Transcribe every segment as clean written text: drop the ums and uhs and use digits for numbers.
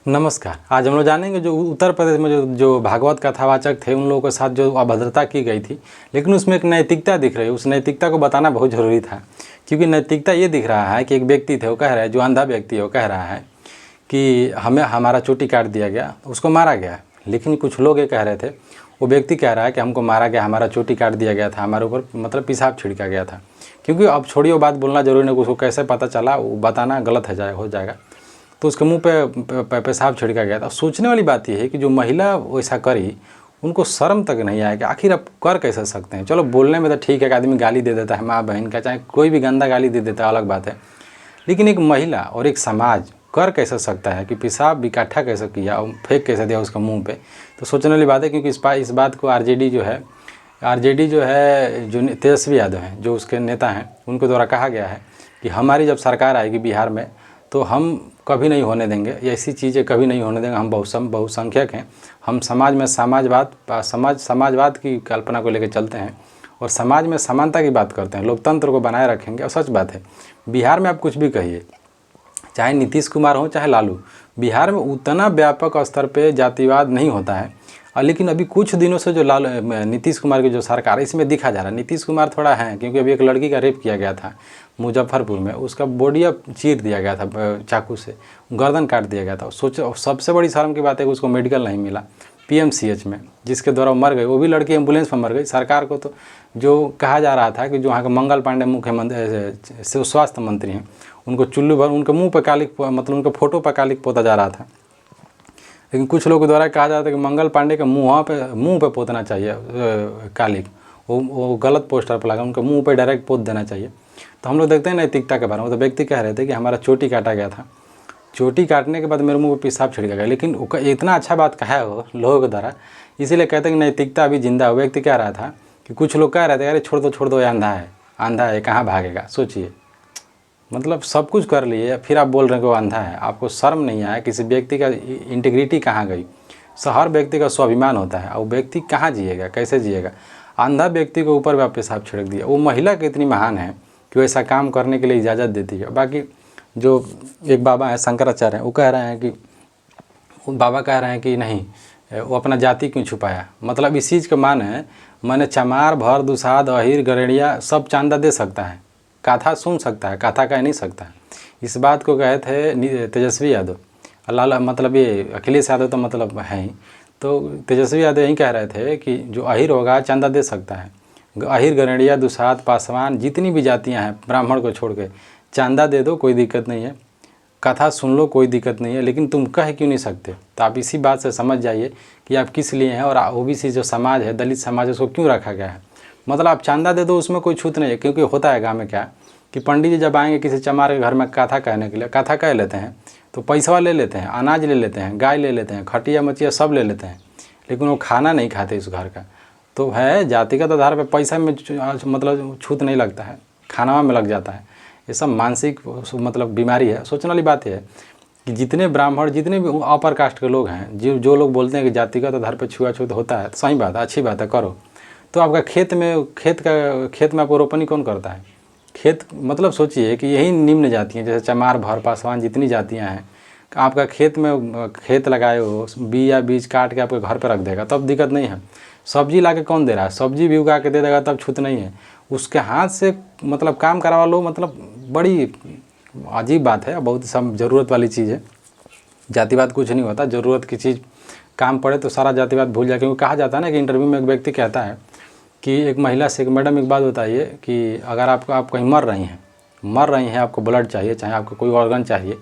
नमस्कार। आज हम लोग जानेंगे जो उत्तर प्रदेश में जो भागवत कथावाचक थे उन लोगों के साथ जो अभद्रता की गई थी, लेकिन उसमें एक नैतिकता दिख रही है। उस नैतिकता को बताना बहुत ज़रूरी था, क्योंकि नैतिकता ये दिख रहा है कि एक व्यक्ति थे, वो कह रहा है, जो अंधा व्यक्ति है वो कह रहा है कि हमें हमारा चोटी काट दिया गया, उसको मारा गया। लेकिन कुछ लोग ये कह रहे थे, वो व्यक्ति कह रहा है कि हमको मारा गया, हमारा चोटी काट दिया गया था, हमारे ऊपर मतलब पेशाब छिड़का गया था। क्योंकि अब छोड़िए वो बात बोलना जरूरी नहीं, उसको कैसे पता चला वो बताना गलत हो जाएगा। तो उसके मुंह पे पेशाब छिड़का गया था। सोचने वाली बात यह है कि जो महिला वैसा करी, उनको शर्म तक नहीं आया कि आखिर आप कर कैसे सकते हैं। चलो बोलने में तो ठीक है कि आदमी गाली दे देता है माँ बहन का, चाहे कोई भी गंदा गाली दे देता है, अलग बात है। लेकिन एक महिला और एक समाज कर कैसे सकता है कि पेशाब इकट्ठा कैसे किया और फेंक कैसे दिया उसका मुँह पे। तो सोचने वाली बात है, क्योंकि इस बात को आरजेडी जो है जो तेजस्वी यादव हैं, जो उसके नेता हैं, उनके द्वारा कहा गया है कि हमारी जब सरकार आएगी बिहार में तो हम कभी नहीं होने देंगे, ऐसी चीज़ें कभी नहीं होने देंगे। हम बहुसंख्यक हैं, हम समाज में समाजवाद की कल्पना को लेकर चलते हैं और समाज में समानता की बात करते हैं, लोकतंत्र को बनाए रखेंगे। और सच बात है, बिहार में आप कुछ भी कहिए, चाहे नीतीश कुमार हो चाहे लालू, बिहार में उतना व्यापक स्तर पे जातिवाद नहीं होता है। लेकिन अभी कुछ दिनों से जो नीतीश कुमार की जो सरकार है, इसमें दिखा जा रहा है नीतीश कुमार थोड़ा है, क्योंकि अभी एक लड़की का रेप किया गया था मुजफ्फरपुर में, उसका बॉडी अब चीर दिया गया था चाकू से, गर्दन काट दिया गया था। सोचो, सबसे बड़ी शर्म की बात है कि उसको मेडिकल नहीं मिला पीएमसीएच में, जिसके द्वारा मर गई, वो भी लड़की एम्बुलेंस में मर गई। सरकार को तो जो कहा जा रहा था कि जो वहाँ के मंगल पांडे मुख्यमंत्री स्वास्थ्य मंत्री हैं, उनको चुल्लू भर उनके मुंह पर कालिक, मतलब उनके फोटो पर कालिक पोता जा रहा था। लेकिन कुछ लोगों द्वारा कहा जाता है कि मंगल पांडे के मुंह पे पोतना चाहिए कालिक, वो गलत पोस्टर पर लगा, उनके मुंह पे डायरेक्ट पोत देना चाहिए। तो हम लोग देखते हैं नैतिकता के बारे में। तो व्यक्ति कह रहे थे कि हमारा चोटी काटा गया था, चोटी काटने के बाद मेरे मुंह पे पेशाब छिड़का गया। लेकिन इतना अच्छा बात कहा है वो लोगों के द्वारा, इसीलिए कहते हैं कि नैतिकता अभी जिंदा है। व्यक्ति कह रहा था कि कुछ लोग कह रहे थे अरे छोड़ दो, ये अंधा है कहाँ भागेगा। सोचिए, मतलब सब कुछ कर लिए, फिर आप बोल रहे हैं कि वो अंधा है। आपको शर्म नहीं आया? किसी व्यक्ति का इंटीग्रिटी कहाँ गई? हर व्यक्ति का स्वाभिमान होता है, और व्यक्ति कहाँ जिएगा, कैसे जिएगा? अंधा व्यक्ति के ऊपर भी आप पेशाब छिड़क दिया। वो महिला कितनी महान है कि वो ऐसा काम करने के लिए इजाज़त देती है। बाकी जो एक बाबा है शंकराचार्य हैं, वो कह रहे हैं कि बाबा कह रहे हैं कि नहीं, वो अपना जाति क्यों छुपाया। मतलब इस चीज़ का मान है, मैंने चमार भर दुसाद अहिर गरेड़िया सब चांदा दे सकता है, कथा सुन सकता है, कथा कह नहीं सकता है। इस बात को कहे थे तेजस्वी यादव, लाला मतलब ये अखिलेश यादव तो मतलब है ही। तो तेजस्वी यादव यही कह रहे थे कि जो अहिर होगा चांदा दे सकता है, अहिर गरेड़िया दुसाद पासवान जितनी भी जातियां हैं, ब्राह्मण को छोड़ के चांदा दे दो, कोई दिक्कत नहीं है, कथा सुन लो, कोई दिक्कत नहीं है। लेकिन तुम कह क्यों नहीं सकते? तो आप इसी बात से समझ जाइए कि आप किस लिए हैं, और ओबीसी जो समाज है, दलित समाज है, उसको क्यों रखा गया है। मतलब आप चांदा दे दो, उसमें कोई छूत नहीं है। क्योंकि होता है गाँव में क्या कि पंडित जी जब आएंगे किसी चमार के घर में कथा कहने के लिए, कथा कह लेते हैं तो पैसा ले लेते हैं, अनाज ले लेते हैं, गाय ले लेते हैं, खटिया मचिया सब ले लेते हैं, लेकिन वो खाना नहीं खाते इस घर का। तो है जातिगत आधार पर पैसा में मतलब छूत नहीं लगता है, खाना में लग जाता है। ये सब मानसिक मतलब बीमारी है। सोचने वाली बात है कि जितने ब्राह्मण, जितने भी अपर कास्ट के लोग हैं, जो लोग बोलते हैं कि जातिगत आधार पर छुआछूत होता है, सही बात है, अच्छी बात है, करो। तो आपका खेत में आपको रोपनी कौन करता है? खेत मतलब सोचिए कि यही निम्न जातियाँ, जैसे चमार भर पासवान जितनी जातियाँ हैं, आपका खेत लगाए हो, बीज काट के आपके घर पर रख देगा तब दिक्कत नहीं है। सब्जी ला के कौन दे रहा है? सब्जी भी उगा के दे देगा तब छूत नहीं है। उसके हाथ से मतलब काम करवा लो, मतलब बड़ी अजीब बात है, बहुत सब ज़रूरत वाली चीज़ है। जातिवाद कुछ नहीं होता, ज़रूरत की चीज़ काम पड़े तो सारा जातिवाद भूल जाए। क्योंकि कहा जाता है ना कि इंटरव्यू में एक व्यक्ति कहता है कि एक महिला से, मैडम एक बात बताइए कि अगर आप कहीं मर रही हैं, आपको ब्लड चाहिए, चाहे आपको कोई ऑर्गन चाहिए,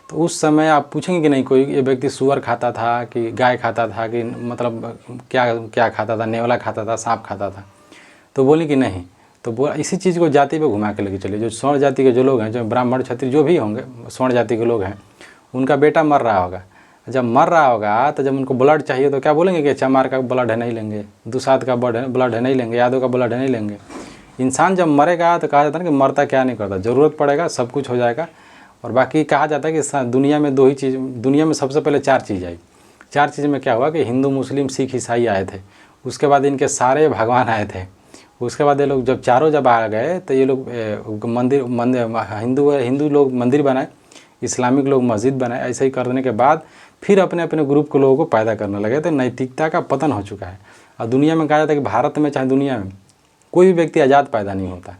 तो उस समय आप पूछेंगे कि नहीं कोई ये व्यक्ति सूअर खाता था कि गाय खाता था कि मतलब क्या खाता था, नेवला खाता था, सांप खाता था? तो बोली कि नहीं। तो वो इसी चीज़ को जाति पे घुमा के लेके चलिए। जो स्वर्ण जाति के जो लोग हैं, जो ब्राह्मण क्षत्रिय जो भी होंगे, स्वर्ण जाति के लोग हैं, उनका बेटा मर रहा होगा। जब मर रहा होगा तो जब उनको ब्लड चाहिए तो क्या बोलेंगे कि चमार का ब्लड है नहीं लेंगे, दुसाद का ब्लड है नहीं लेंगे, यादव का ब्लड है नहीं लेंगे। इंसान जब मरेगा तो कहा जाता है ना कि मरता क्या नहीं करता, ज़रूरत पड़ेगा सब कुछ हो जाएगा। और बाकी कहा जाता है कि दुनिया में 2 ही चीज़, दुनिया में सबसे पहले 4 चीज़ आई। 4 चीज़ में क्या हुआ कि हिंदू, मुस्लिम, सिख, ईसाई आए थे, उसके बाद इनके सारे भगवान आए थे, उसके बाद ये लोग जब आ गए तो ये लोग हिंदू लोग मंदिर बनाए, इस्लामिक लोग मस्जिद बनाए, ऐसे ही करने के बाद फिर अपने अपने ग्रुप के लोगों को पैदा करने लगे। तो नैतिकता का पतन हो चुका है। और दुनिया में कहा जाता है कि भारत में चाहे दुनिया में कोई भी व्यक्ति आज़ाद पैदा नहीं होता।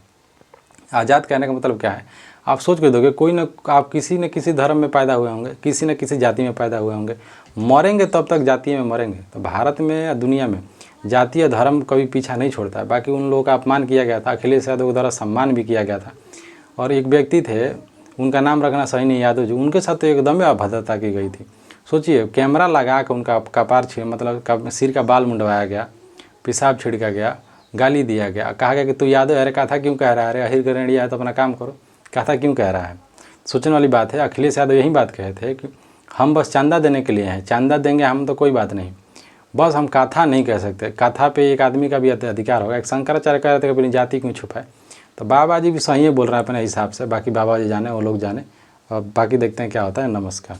आज़ाद कहने का मतलब क्या है, आप सोच के दोगे, कोई न आप किसी न किसी धर्म में पैदा हुए होंगे, किसी न किसी जाति में पैदा हुए होंगे, मरेंगे तब तक जाति में मरेंगे। तो भारत में या दुनिया में जातीय धर्म कभी पीछा नहीं छोड़ता है। बाकी उन लोगों का अपमान किया गया था, अखिलेश यादव के द्वारा सम्मान भी किया गया था। और एक व्यक्ति थे, उनका नाम रखना सही नहीं, यादव जी, उनके साथ तो एकदम अभद्रता की गई थी। सोचिए, कैमरा लगा कर उनका कपार मतलब सिर का बाल मुंडवाया गया, पेशाब छिड़का गया, गाली दिया गया, कहा गया कि तू यादव है, कहा था क्यों कह रहा है, अरे अहिर गरेड़िया है तो अपना काम करो, कहा था क्यों कह रहा है। सोचने वाली बात है। अखिलेश यादव यही बात कहे थे कि हम बस चांदा देने के लिए हैं, चांदा देंगे हम तो कोई बात नहीं, बस हम कथा नहीं कह सकते, कथा पे एक आदमी का भी अधिकार होगा। एक शंकराचार्य कह रहे थे कि अपनी जाति क्यों छुपाए। तो बाबा जी भी सही बोल रहे हैं अपने हिसाब से, बाकी बाबा जी जाने, वो लोग जाने। और बाकी देखते हैं क्या होता है। नमस्कार।